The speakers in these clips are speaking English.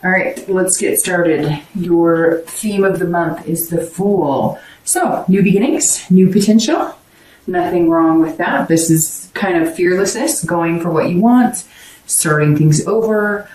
All right, let's get started. Your theme of the month is the Fool. So, new beginnings, new potential. Nothing wrong with that. This is kind of fearlessness, going for what you want, starting things over.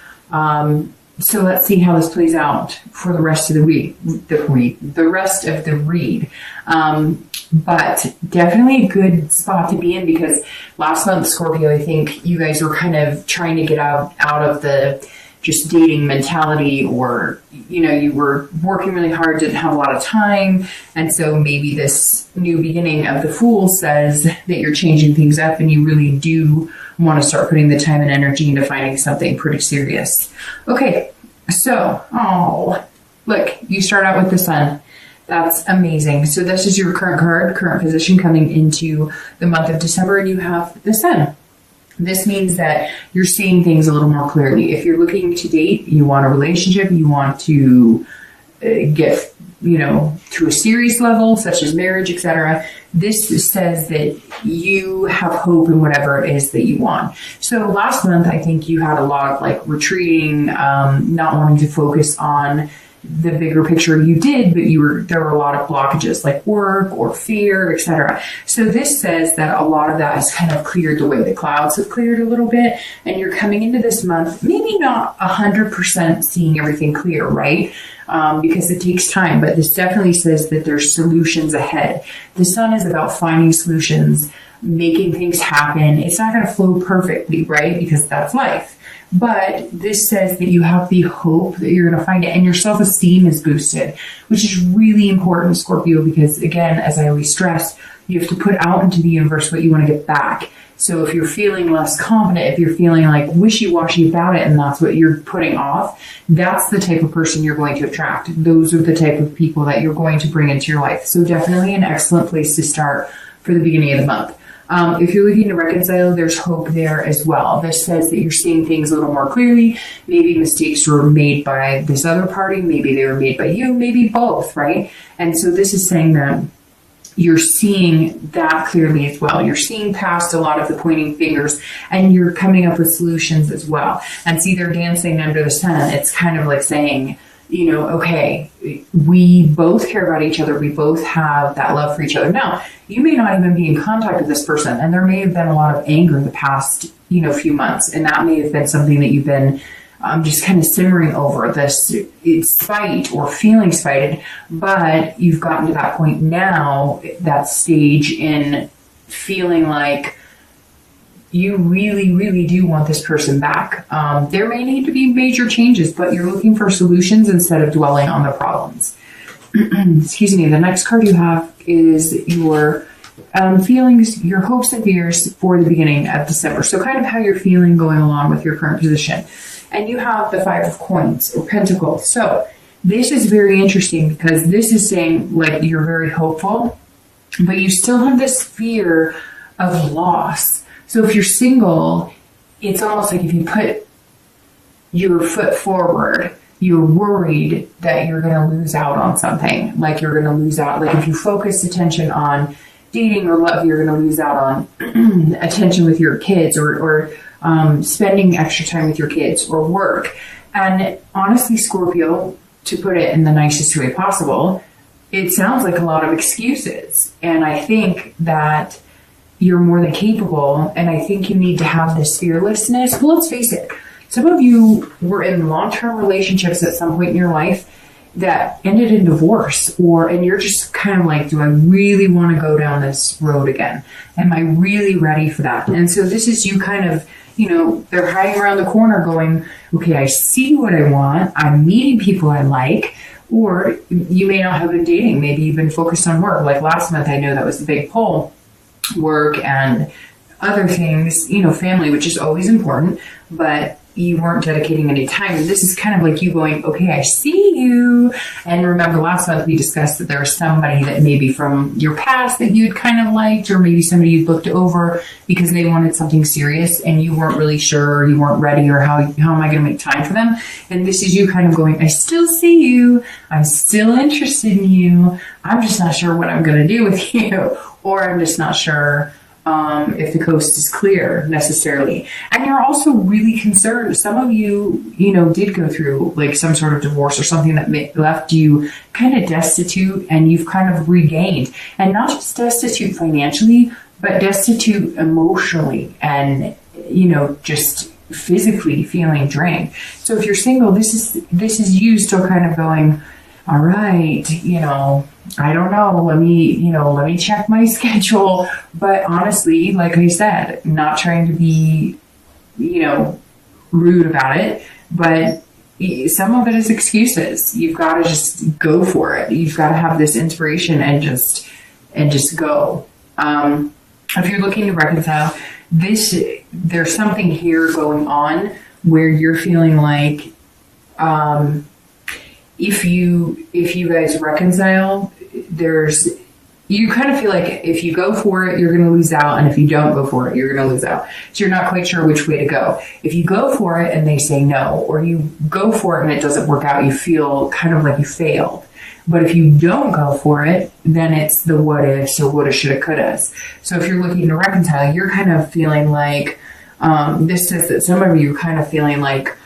So let's see how this plays out for the rest of the week, the rest of the read. But definitely a good spot to be in, because last month, Scorpio, I think you guys were kind of trying to get out of the just dating mentality, or, you were working really hard, didn't have a lot of time. And so maybe this new beginning of the Fool says that you're changing things up and you really do want to start putting the time and energy into finding something pretty serious. Okay, so, look, you start out with the Sun. That's amazing. So this is your current card, current position coming into the month of December, and you have the Sun. This means that you're seeing things a little more clearly. If you're looking to date, you want a relationship, you want to get, to a serious level, such as marriage, etc. This says that you have hope in whatever it is that you want. So last month, I think you had a lot of retreating, not wanting to focus on the bigger picture. You did, but there were a lot of blockages like work or fear, etc. So this says that a lot of that has kind of cleared the way. The clouds have cleared a little bit, and you're coming into this month maybe not 100% seeing everything clear, right? Because it takes time, but this definitely says that there's solutions ahead. The Sun is about finding solutions, making things happen. It's not going to flow perfectly, right? Because that's life. But this says that you have the hope that you're going to find it, and your self-esteem is boosted, which is really important, Scorpio, because again, as I always stress, you have to put out into the universe what you want to get back. So if you're feeling less confident, if you're feeling like wishy-washy about it, and that's what you're putting off, that's the type of person you're going to attract. Those are the type of people that you're going to bring into your life. So definitely an excellent place to start for the beginning of the month. If you're looking to reconcile, there's hope there as well. This says that you're seeing things a little more clearly. Maybe mistakes were made by this other party. Maybe they were made by you. Maybe both, right? And so this is saying that you're seeing that clearly as well. You're seeing past a lot of the pointing fingers, and you're coming up with solutions as well. And see, they're dancing under the sun. It's kind of like saying, okay, we both care about each other. We both have that love for each other. Now, you may not even be in contact with this person, and there may have been a lot of anger in the past, few months, and that may have been something that you've been just kind of simmering over, this spite or feeling spited, but you've gotten to that point now, that stage in feeling like you really, really do want this person back. There may need to be major changes, but you're looking for solutions instead of dwelling on the problems. Excuse me. The next card you have is your feelings, your hopes and fears for the beginning of December. So kind of how you're feeling going along with your current position. And you have the Five of Coins or Pentacles. So this is very interesting, because this is saying you're very hopeful, but you still have this fear of loss. So if you're single, it's almost like if you put your foot forward, you're worried that you're going to lose out on something. Like you're going to lose out. Like if you focus attention on dating or love, you're going to lose out on attention with your kids or spending extra time with your kids or work. And honestly, Scorpio, to put it in the nicest way possible, it sounds like a lot of excuses. And I think that you're more than capable, and I think you need to have this fearlessness. Well, let's face it, some of you were in long-term relationships at some point in your life that ended in divorce, and you're just kind of like, do I really want to go down this road again? Am I really ready for that? And so this is you kind of, they're hiding around the corner going, okay, I see what I want. I'm meeting people I like. Or you may not have been dating. Maybe you've been focused on work. Like last month, I know that was the big pull. Work and other things, family, which is always important, but you weren't dedicating any time. And this is kind of like you going, okay, I see you. And remember last month we discussed that there was somebody that maybe from your past that you'd kind of liked, or maybe somebody you'd looked over because they wanted something serious and you weren't really sure, you weren't ready, or how am I going to make time for them? And this is you kind of going, I still see you. I'm still interested in you. I'm just not sure what I'm going to do with you. Or I'm just not sure if the coast is clear necessarily. And you're also really concerned. Some of you, did go through like some sort of divorce or something that left you kind of destitute, and you've kind of regained, and not just destitute financially, but destitute emotionally and, just physically feeling drained. So if you're single, this is you still kind of going, all right, I don't know, let me check my schedule. But honestly, like I said, not trying to be, rude about it, but some of it is excuses. You've got to just go for it. You've got to have this inspiration and just go. If you're looking to reconcile, there's something here going on where you're feeling like, if you guys reconcile, you kind of feel like if you go for it, you're going to lose out. And if you don't go for it, you're going to lose out. So you're not quite sure which way to go. If you go for it and they say no, or you go for it and it doesn't work out, you feel kind of like you failed. But if you don't go for it, then it's the what ifs or woulda, shoulda, couldas. So if you're looking to reconcile, you're kind of feeling like, this says that some of you are kind of feeling like,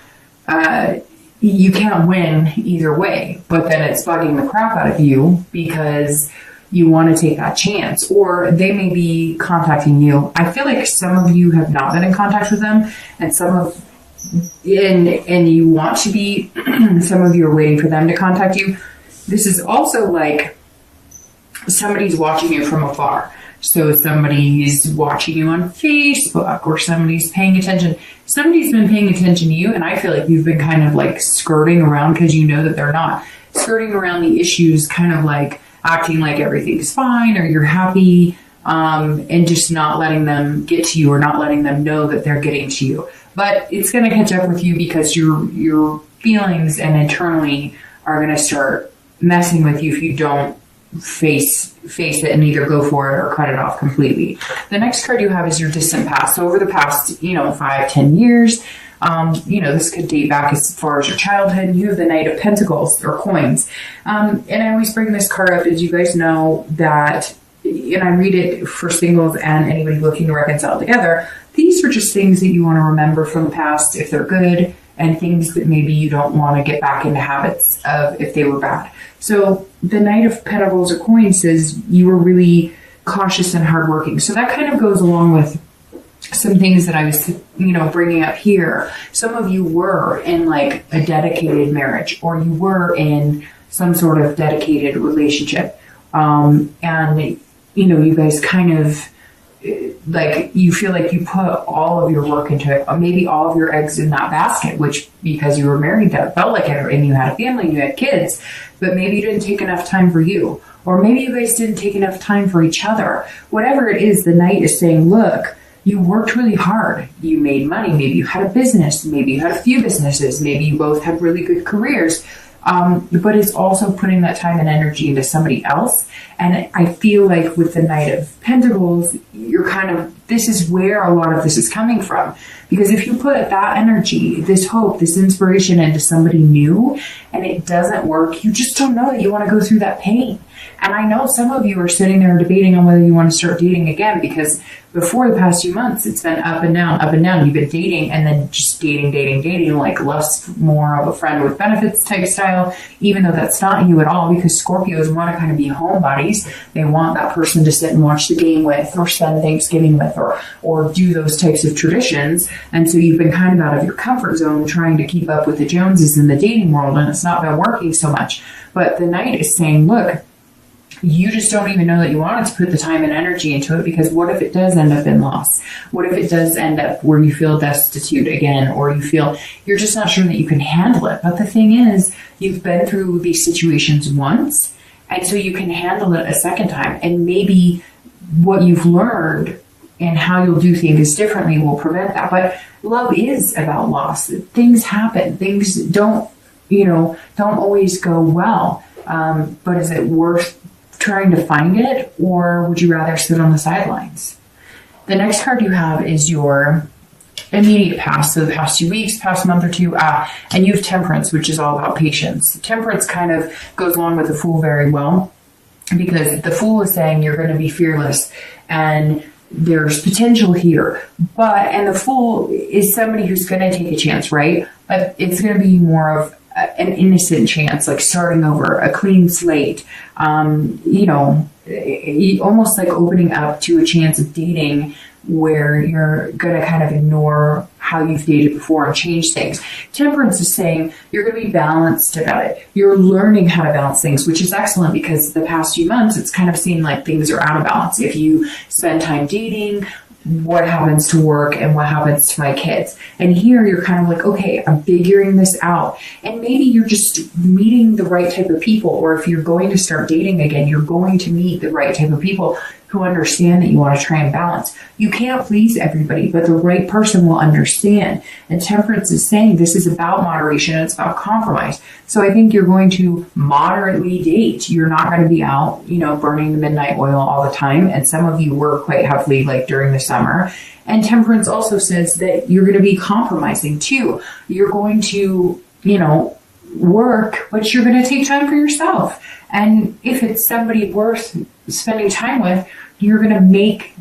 you can't win either way, but then it's bugging the crap out of you because you want to take that chance, or they may be contacting you. I feel like some of you have not been in contact with them, and and you want to be, some of you are waiting for them to contact you. This is also like somebody's watching you from afar. So somebody's watching you on Facebook, or somebody's paying attention. Somebody's been paying attention to you, and I feel like you've been kind of like skirting around because you know that they're not. Skirting around the issues, kind of like acting like everything's fine or you're happy, and just not letting them get to you or not letting them know that they're getting to you. But it's going to catch up with you because your feelings and internally are going to start messing with you if you don't face it and either go for it or cut it off completely. The next card you have is your distant past. So over the past, 5-10 years, this could date back as far as your childhood. You have the Knight of Pentacles or coins. And I always bring this card up, as you guys know that, and I read it for singles and anybody looking to reconcile together. These are just things that you want to remember from the past if they're good, and things that maybe you don't want to get back into habits of if they were bad. So the Knight of Pentacles or coins says you were really cautious and hardworking. So that kind of goes along with some things that I was, bringing up here. Some of you were in like a dedicated marriage, or you were in some sort of dedicated relationship. And, you guys kind of, like, you feel like you put all of your work into it, or maybe all of your eggs in that basket, which because you were married, that felt like it, and you had a family, and you had kids, but maybe you didn't take enough time for you, or maybe you guys didn't take enough time for each other. Whatever it is, the Knight is saying, look, you worked really hard. You made money. Maybe you had a business. Maybe you had a few businesses. Maybe you both had really good careers. But it's also putting that time and energy into somebody else. And I feel like with the Knight of Pentacles, this is where a lot of this is coming from. Because if you put that energy, this hope, this inspiration into somebody new, and it doesn't work, you just don't know that you want to go through that pain. And I know some of you are sitting there debating on whether you want to start dating again, because before the past few months, it's been up and down, up and down. You've been dating and then just dating, like less, more of a friend with benefits type style, even though that's not you at all, because Scorpios want to kind of be homebodies. They want that person to sit and watch the game with, or spend Thanksgiving with, or do those types of traditions. And so you've been kind of out of your comfort zone trying to keep up with the Joneses in the dating world, and it's not been working so much. But the Knight is saying, look, you just don't even know that you wanted to put the time and energy into it, because what if it does end up in loss? What if it does end up where you feel destitute again, or you feel you're just not sure that you can handle it? But the thing is, you've been through these situations once, and so you can handle it a second time. And maybe what you've learned and how you'll do things differently will prevent that. But love is about loss. Things happen. Things don't always go well. But is it worth trying to find it, or would you rather sit on the sidelines? The next card you have is your immediate past, so the past 2 weeks, past month or two, and you have Temperance, which is all about patience. Temperance kind of goes along with the Fool very well, because the Fool is saying you're going to be fearless, and there's potential here. And the Fool is somebody who's going to take a chance, right? But it's going to be more of an innocent chance, like starting over, a clean slate, almost like opening up to a chance of dating where you're going to kind of ignore how you've dated before and change things. Temperance is saying you're going to be balanced about it. You're learning how to balance things, which is excellent because the past few months, it's kind of seemed like things are out of balance. If you spend time dating, what happens to work and what happens to my kids? And here you're kind of like, okay, I'm figuring this out. And maybe you're just meeting the right type of people, or if you're going to start dating again, you're going to meet the right type of people who understand that you want to try and balance. You can't please everybody, but the right person will understand. And Temperance is saying this is about moderation. It's about compromise. So I think you're going to moderately date. You're not going to be out, burning the midnight oil all the time. And some of you were quite heavily, like during the summer. And Temperance also says that you're going to be compromising too. You're going to, work, but you're going to take time for yourself. And if it's somebody worth spending time with, you're going to make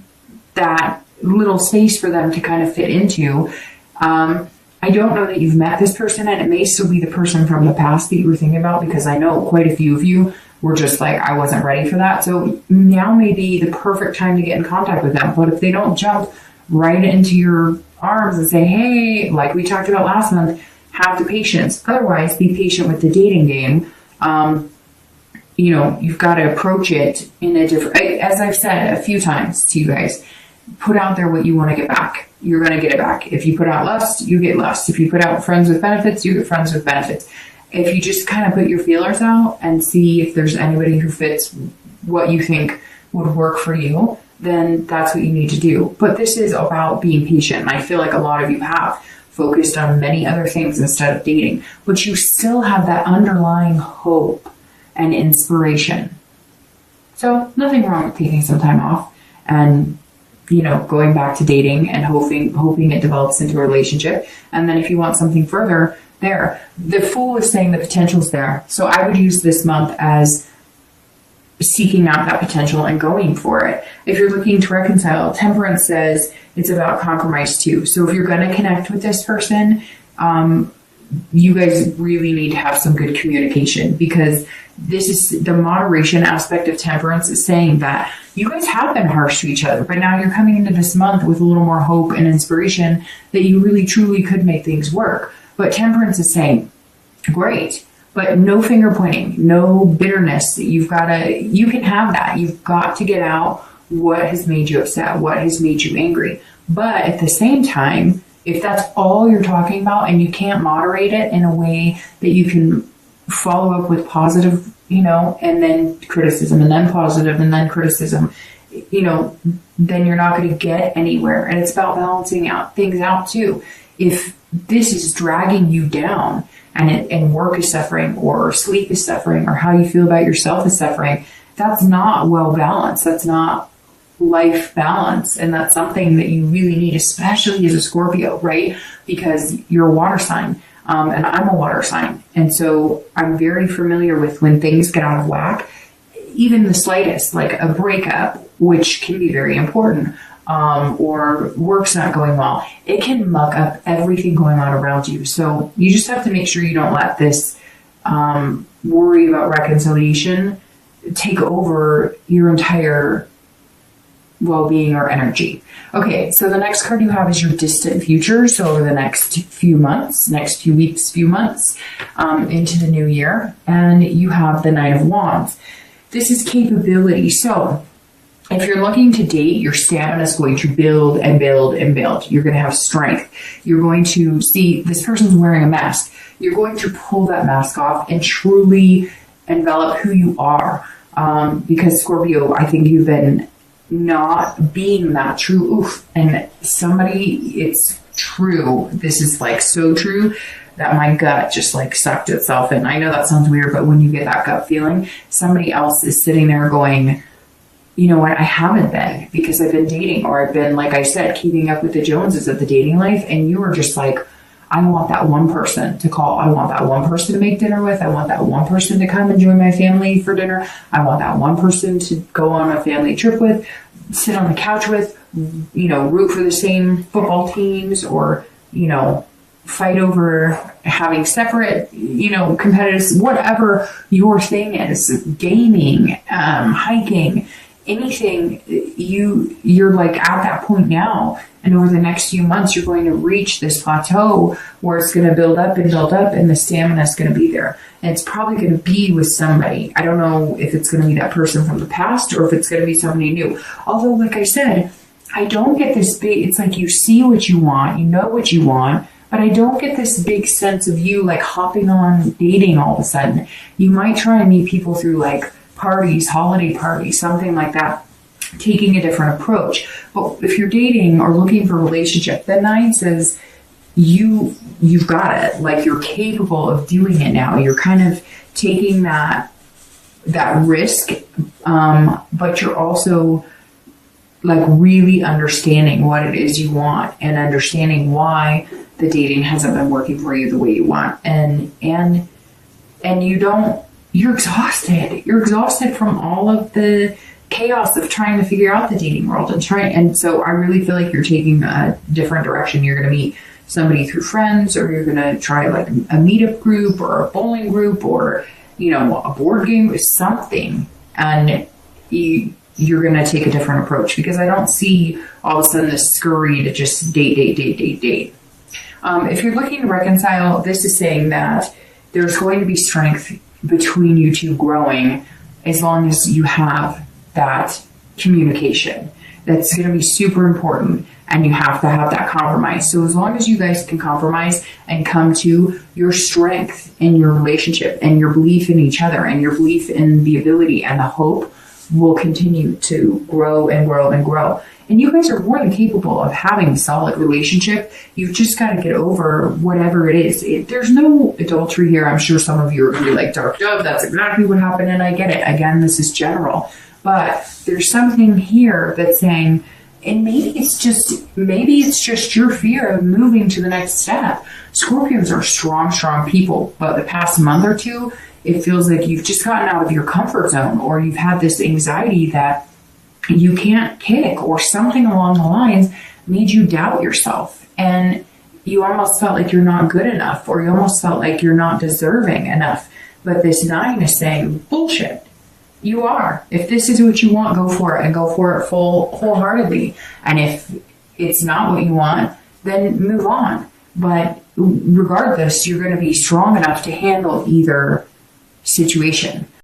that little space for them to kind of fit into. I don't know that you've met this person, and it may still be the person from the past that you were thinking about, because I know quite a few of you were just like, I wasn't ready for that. So now may be the perfect time to get in contact with them. But if they don't jump right into your arms and say, hey, like we talked about last month, have the patience. Otherwise, be patient with the dating game. You've got to approach it in a different, as I've said a few times to you guys, put out there what you want to get back. You're going to get it back. If you put out lust, you get lust. If you put out friends with benefits, you get friends with benefits. If you just kind of put your feelers out and see if there's anybody who fits what you think would work for you, then that's what you need to do. But this is about being patient. And I feel like a lot of you have focused on many other things instead of dating, but you still have that underlying hope and inspiration. So nothing wrong with taking some time off and, going back to dating and hoping it develops into a relationship. And then if you want something further there, the Fool is saying the potential's there. So I would use this month as seeking out that potential and going for it. If you're looking to reconcile, Temperance says it's about compromise too. So if you're going to connect with this person, you guys really need to have some good communication, because this is the moderation aspect of Temperance is saying that you guys have been harsh to each other, but now you're coming into this month with a little more hope and inspiration that you really truly could make things work. But Temperance is saying, great, but no finger pointing, no bitterness. You can have that. You've got to get out what has made you upset, what has made you angry. But at the same time, if that's all you're talking about and you can't moderate it in a way that you can follow up with positive, and then criticism, and then positive, and then criticism, then you're not going to get anywhere. And it's about balancing out things out too. If this is dragging you down and work is suffering, or sleep is suffering, or how you feel about yourself is suffering, that's not well balanced. That's not life balance. And that's something that you really need, especially as a Scorpio, right? Because you're a water sign. And I'm a water sign. And so I'm very familiar with when things get out of whack, even the slightest, like a breakup, which can be very important, or work's not going well. It can muck up everything going on around you. So you just have to make sure you don't let this worry about reconciliation take over your entire well-being or energy. Okay, so the next card you have is your distant future. So over the next few months, next few weeks, few months, into the new year. And you have the Knight of Wands. This is capability. So if you're looking to date, your stamina is going to build and build and build. You're going to have strength. You're going to see this person's wearing a mask. You're going to pull that mask off and truly envelop who you are. Because Scorpio, I think you've been not being that true. And it's true. This is like so true that my gut just like sucked itself in. I know that sounds weird, but when you get that gut feeling, somebody else is sitting there going, you know what, I haven't been, because I've been dating, or I've been, like I said, keeping up with the Joneses of the dating life. And you were just like, I want that one person to call. I want that one person to make dinner with. I want that one person to come and join my family for dinner. I want that one person to go on a family trip with. sit on the couch with, root for the same football teams, or, fight over having separate, competitors, whatever your thing is, gaming, hiking, anything, you're like at that point now. And over the next few months, you're going to reach this plateau where it's going to build up, and the stamina is going to be there. And it's probably going to be with somebody. I don't know if it's going to be that person from the past or if it's going to be somebody new. Although, like I said, I don't get this big, it's like you see what you want, you know what you want, but I don't get this big sense of you like hopping on dating all of a sudden. You might try and meet people through like parties, holiday parties, something like that, taking a different approach. But if you're dating or looking for a relationship, the 9 says you've got it. Like you're capable of doing it now. You're kind of taking that risk, but you're also like really understanding what it is you want and understanding why the dating hasn't been working for you the way you want. And you're exhausted. You're exhausted from all of the chaos of trying to figure out the dating world and so I really feel like you're taking a different direction. You're going to meet somebody through friends, or you're going to try like a meetup group or a bowling group, or a board game or something, and you're going to take a different approach, because I don't see all of a sudden this scurry to just date. If you're looking to reconcile, this is saying that there's going to be strength between you two growing as long as you have that communication. That's going to be super important, and you have to have that compromise. So as long as you guys can compromise and come to your strength in your relationship and your belief in each other and your belief in the ability and the hope will continue to grow and grow and grow. And you guys are more than capable of having a solid relationship. You've just got to get over whatever it is. There's no adultery here. I'm sure some of you are going to be like, Dark Dove, that's exactly what happened, and I get it. Again, this is general. But there's something here that's saying, and maybe it's just your fear of moving to the next step. Scorpios are strong people, but the past month or two, it feels like you've just gotten out of your comfort zone, or you've had this anxiety that you can't kick, or something along the lines made you doubt yourself, and you almost felt like you're not good enough, or you almost felt like you're not deserving enough. But this 9 is saying, bullshit. You are. If this is what you want, go for it, and go for it wholeheartedly. And if it's not what you want, then move on. But regardless, you're going to be strong enough to handle either situation.